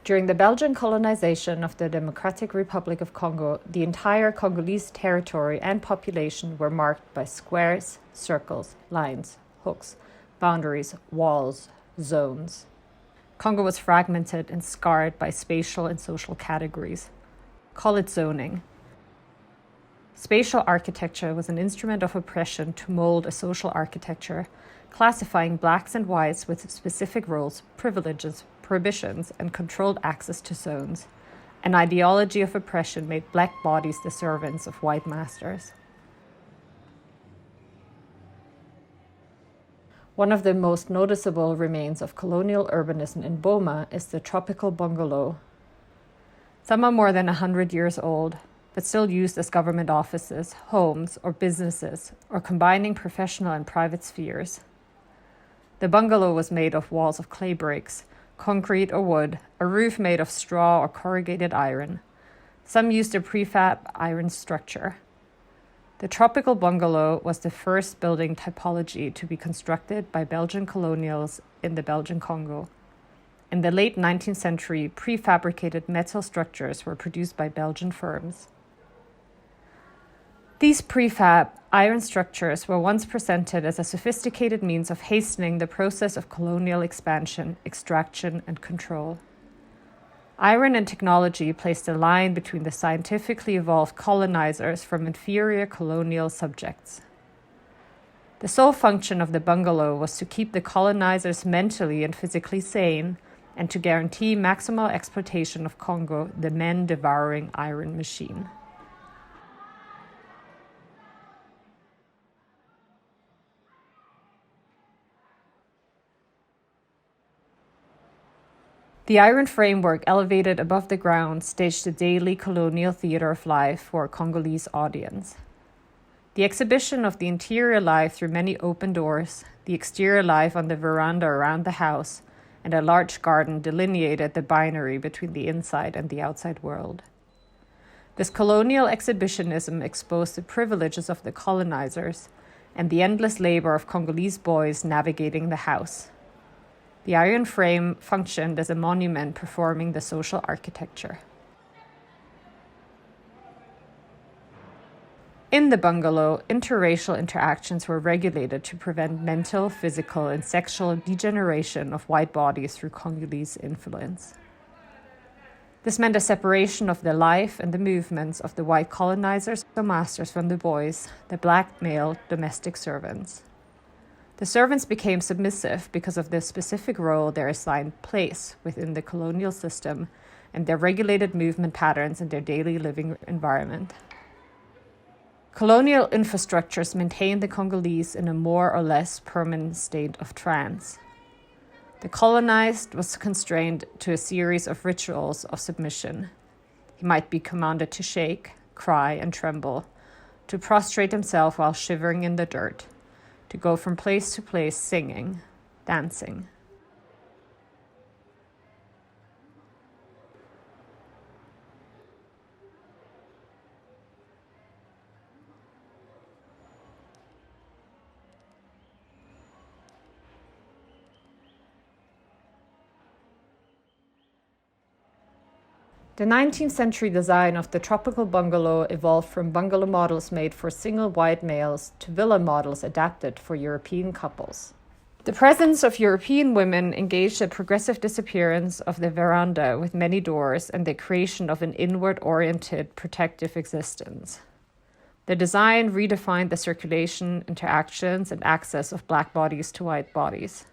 During the Belgian colonization of the Democratic Republic of Congo, the entire Congolese territory and population were marked by squares, circles, lines, hooks, boundaries, walls, zones. Congo was fragmented and scarred by spatial and social categories. Call it zoning. Spatial architecture was an instrument of oppression to mold a social architecture, classifying blacks and whites with specific roles, privileges, prohibitions, and controlled access to zones. An ideology of oppression made black bodies the servants of white masters. One of the most noticeable remains of colonial urbanism in Boma is the tropical bungalow. Some are more than 100 years old, but still used as government offices, homes, or businesses, or combining professional and private spheres. The bungalow was made of walls of clay bricks, concrete or wood, a roof made of straw or corrugated iron. Some used a prefab iron structure. The tropical bungalow was the first building typology to be constructed by Belgian colonials in the Belgian Congo. In the late 19th century, prefabricated metal structures were produced by Belgian firms. These prefab iron structures were once presented as a sophisticated means of hastening the process of colonial expansion, extraction, and control. Iron and technology placed a line between the scientifically evolved colonizers from inferior colonial subjects. The sole function of the bungalow was to keep the colonizers mentally and physically sane and to guarantee maximal exploitation of Congo, the men-devouring iron machine. The iron framework elevated above the ground staged the daily colonial theater of life for a Congolese audience. The exhibition of the interior life through many open doors, the exterior life on the veranda around the house, and a large garden delineated the binary between the inside and the outside world. This colonial exhibitionism exposed the privileges of the colonizers and the endless labor of Congolese boys navigating the house. The iron frame functioned as a monument performing the social architecture. In the bungalow, interracial interactions were regulated to prevent mental, physical, and sexual degeneration of white bodies through Congolese influence. This meant a separation of the life and the movements of the white colonizers or masters from the boys, the black male domestic servants. The servants became submissive because of the specific role their assigned place within the colonial system and their regulated movement patterns in their daily living environment. Colonial infrastructures maintained the Congolese in a more or less permanent state of trance. The colonized was constrained to a series of rituals of submission. He might be commanded to shake, cry, and tremble, to prostrate himself while shivering in the dirt, to go from place to place singing, dancing. The 19th century design of the tropical bungalow evolved from bungalow models made for single white males to villa models adapted for European couples. The presence of European women engaged a progressive disappearance of the veranda with many doors and the creation of an inward-oriented protective existence. The design redefined the circulation, interactions, and access of black bodies to white bodies.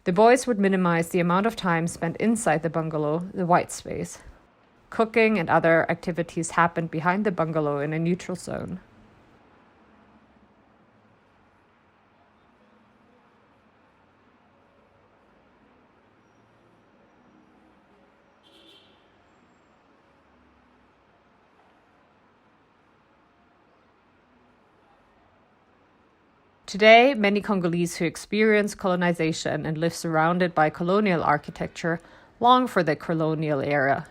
The boys would minimize the amount of time spent inside the bungalow, the white space. Cooking and other activities happened behind the bungalow in a neutral zone. Today, many Congolese who experience colonization and live surrounded by colonial architecture long for the colonial era.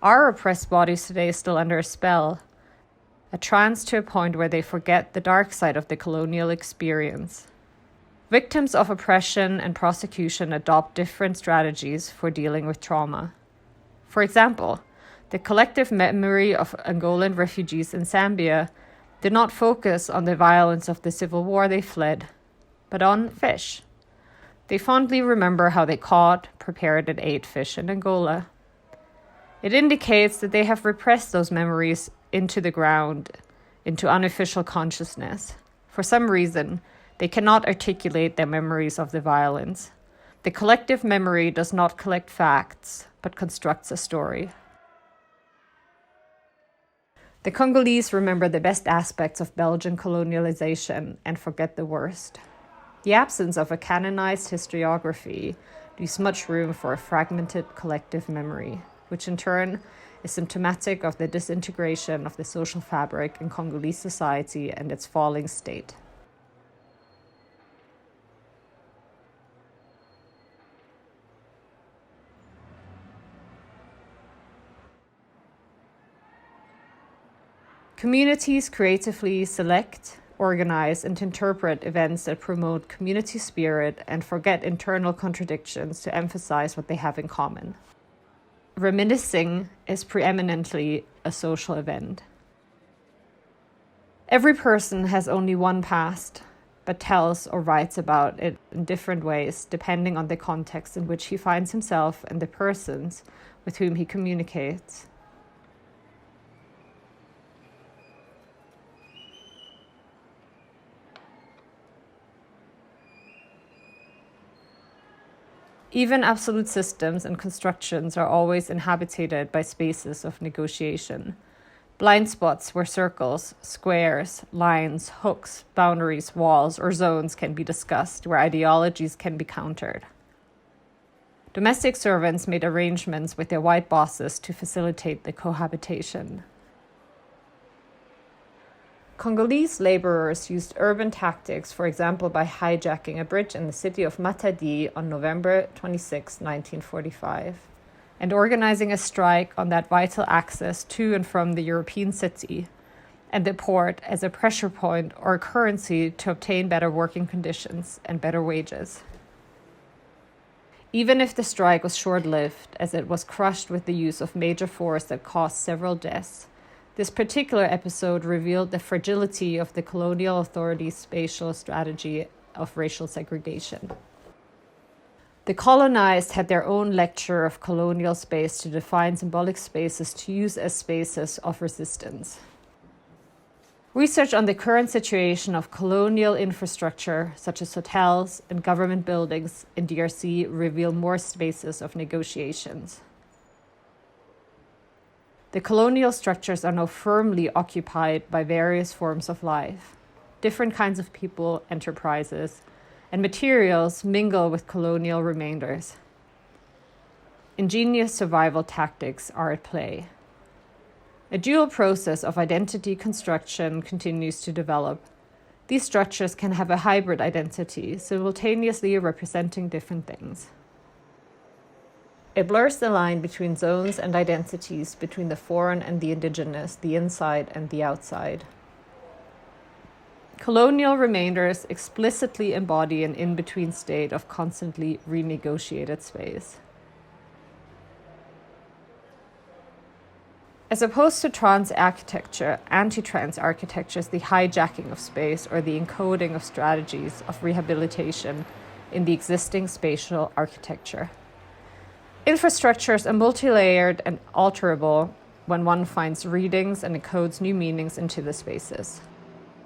Our oppressed bodies today are still under a spell, a trance to a point where they forget the dark side of the colonial experience. Victims of oppression and prosecution adopt different strategies for dealing with trauma. For example, the collective memory of Angolan refugees in Zambia did not focus on the violence of the civil war they fled, but on fish. They fondly remember how they caught, prepared, and ate fish in Angola. It indicates that they have repressed those memories into the ground, into unofficial consciousness. For some reason, they cannot articulate their memories of the violence. The collective memory does not collect facts, but constructs a story. The Congolese remember the best aspects of Belgian colonialization and forget the worst. The absence of a canonized historiography leaves much room for a fragmented collective memory, which in turn is symptomatic of the disintegration of the social fabric in Congolese society and its falling state. Communities creatively select, organize, and interpret events that promote community spirit and forget internal contradictions to emphasize what they have in common. Reminiscing is preeminently a social event. Every person has only one past, but tells or writes about it in different ways depending on the context in which he finds himself and the persons with whom he communicates. Even absolute systems and constructions are always inhabited by spaces of negotiation. Blind spots where circles, squares, lines, hooks, boundaries, walls, or zones can be discussed, where ideologies can be countered. Domestic servants made arrangements with their white bosses to facilitate the cohabitation. Congolese laborers used urban tactics, for example by hijacking a bridge in the city of Matadi on November 26, 1945, and organizing a strike on that vital access to and from the European city and the port as a pressure point or a currency to obtain better working conditions and better wages. Even if the strike was short-lived, as it was crushed with the use of major force that caused several deaths, this particular episode revealed the fragility of the colonial authorities' spatial strategy of racial segregation. The colonized had their own lecture of colonial space to define symbolic spaces to use as spaces of resistance. Research on the current situation of colonial infrastructure, such as hotels and government buildings in DRC, reveal more spaces of negotiations. The colonial structures are now firmly occupied by various forms of life. Different kinds of people, enterprises, and materials mingle with colonial remainders. Ingenious survival tactics are at play. A dual process of identity construction continues to develop. These structures can have a hybrid identity, simultaneously representing different things. It blurs the line between zones and identities, between the foreign and the indigenous, the inside and the outside. Colonial remainders explicitly embody an in-between state of constantly renegotiated space. As opposed to trans architecture, anti-trans architecture is the hijacking of space or the encoding of strategies of rehabilitation in the existing spatial architecture. Infrastructures are multi-layered and alterable when one finds readings and encodes new meanings into the spaces.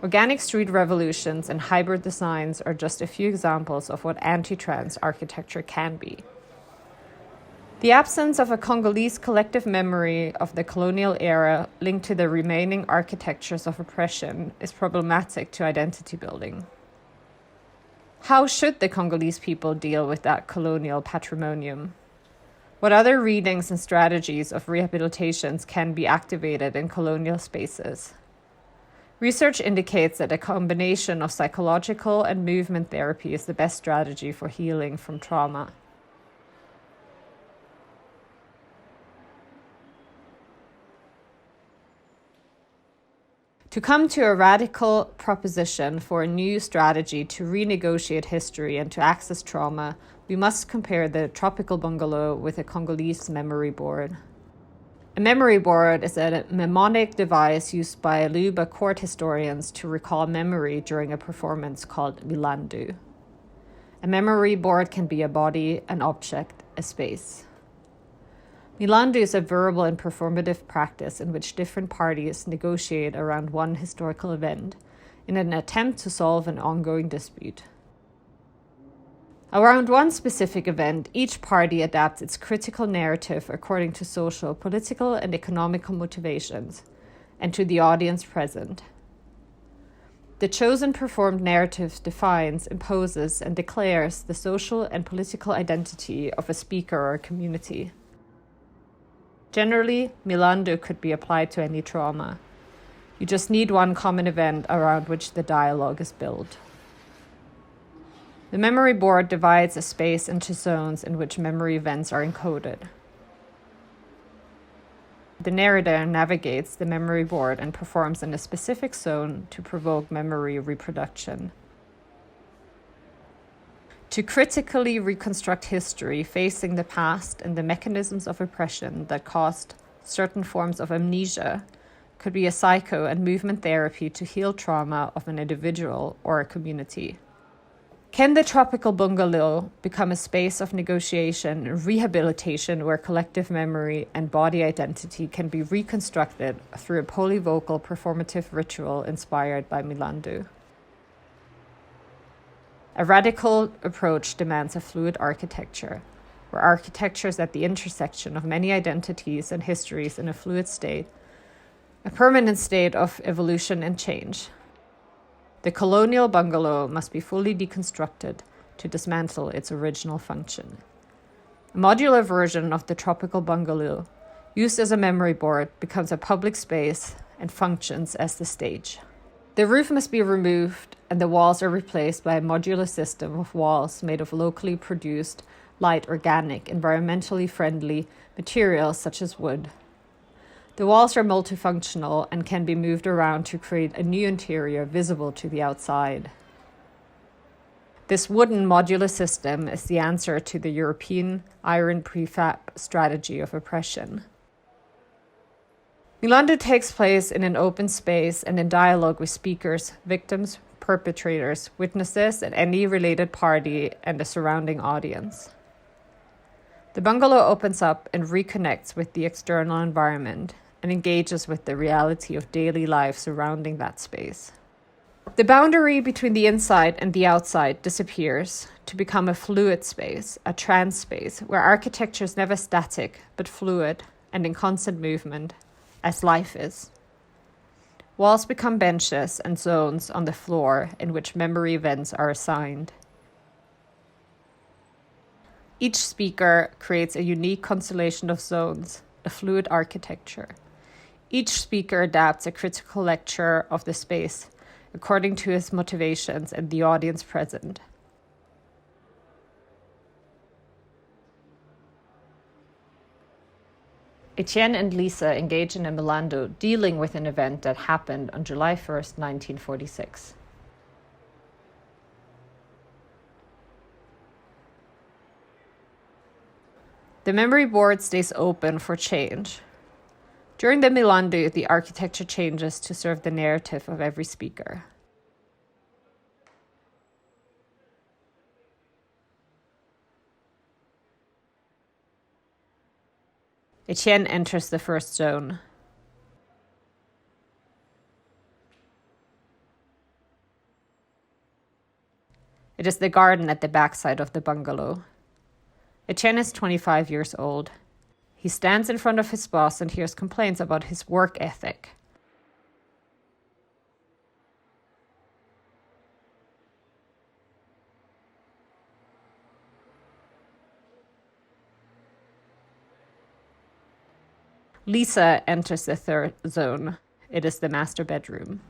Organic street revolutions and hybrid designs are just a few examples of what anti-trans architecture can be. The absence of a Congolese collective memory of the colonial era linked to the remaining architectures of oppression is problematic to identity building. How should the Congolese people deal with that colonial patrimonium? What other readings and strategies of rehabilitations can be activated in colonial spaces? Research indicates that a combination of psychological and movement therapy is the best strategy for healing from trauma. To come to a radical proposition for a new strategy to renegotiate history and to access trauma, we must compare the tropical bungalow with a Congolese memory board. A memory board is a mnemonic device used by Luba court historians to recall memory during a performance called milandu. A memory board can be a body, an object, a space. Milandu is a verbal and performative practice in which different parties negotiate around one historical event in an attempt to solve an ongoing dispute. Around one specific event, each party adapts its critical narrative according to social, political, and economical motivations, and to the audience present. The chosen performed narrative defines, imposes, and declares the social and political identity of a speaker or a community. Generally, milandu could be applied to any trauma. You just need one common event around which the dialogue is built. The memory board divides a space into zones in which memory events are encoded. The narrator navigates the memory board and performs in a specific zone to provoke memory reproduction. To critically reconstruct history facing the past and the mechanisms of oppression that caused certain forms of amnesia could be a psycho and movement therapy to heal trauma of an individual or a community. Can the tropical bungalow become a space of negotiation and rehabilitation where collective memory and body identity can be reconstructed through a polyvocal performative ritual inspired by milandu? A radical approach demands a fluid architecture, where architecture is at the intersection of many identities and histories in a fluid state, a permanent state of evolution and change. The colonial bungalow must be fully deconstructed to dismantle its original function. A modular version of the tropical bungalow, used as a memory board, becomes a public space and functions as the stage. The roof must be removed and the walls are replaced by a modular system of walls made of locally produced, light, organic, environmentally friendly materials such as wood. The walls are multifunctional and can be moved around to create a new interior visible to the outside. This wooden modular system is the answer to the European iron prefab strategy of oppression. Milandu takes place in an open space and in dialogue with speakers, victims, perpetrators, witnesses, and any related party and the surrounding audience. The bungalow opens up and reconnects with the external environment and engages with the reality of daily life surrounding that space. The boundary between the inside and the outside disappears to become a fluid space, a trans space, where architecture is never static but fluid and in constant movement, as life is. Walls become benches and zones on the floor in which memory events are assigned. Each speaker creates a unique constellation of zones, a fluid architecture. Each speaker adapts a critical lecture of the space according to his motivations and the audience present. Etienne and Lisa engage in a milandu dealing with an event that happened on July 1st, 1946. The memory board stays open for change. During the milandu, the architecture changes to serve the narrative of every speaker. Etienne enters the first zone. It is the garden at the backside of the bungalow. Etienne is 25 years old. He stands in front of his boss and hears complaints about his work ethic. Lisa enters the third zone. It is the master bedroom.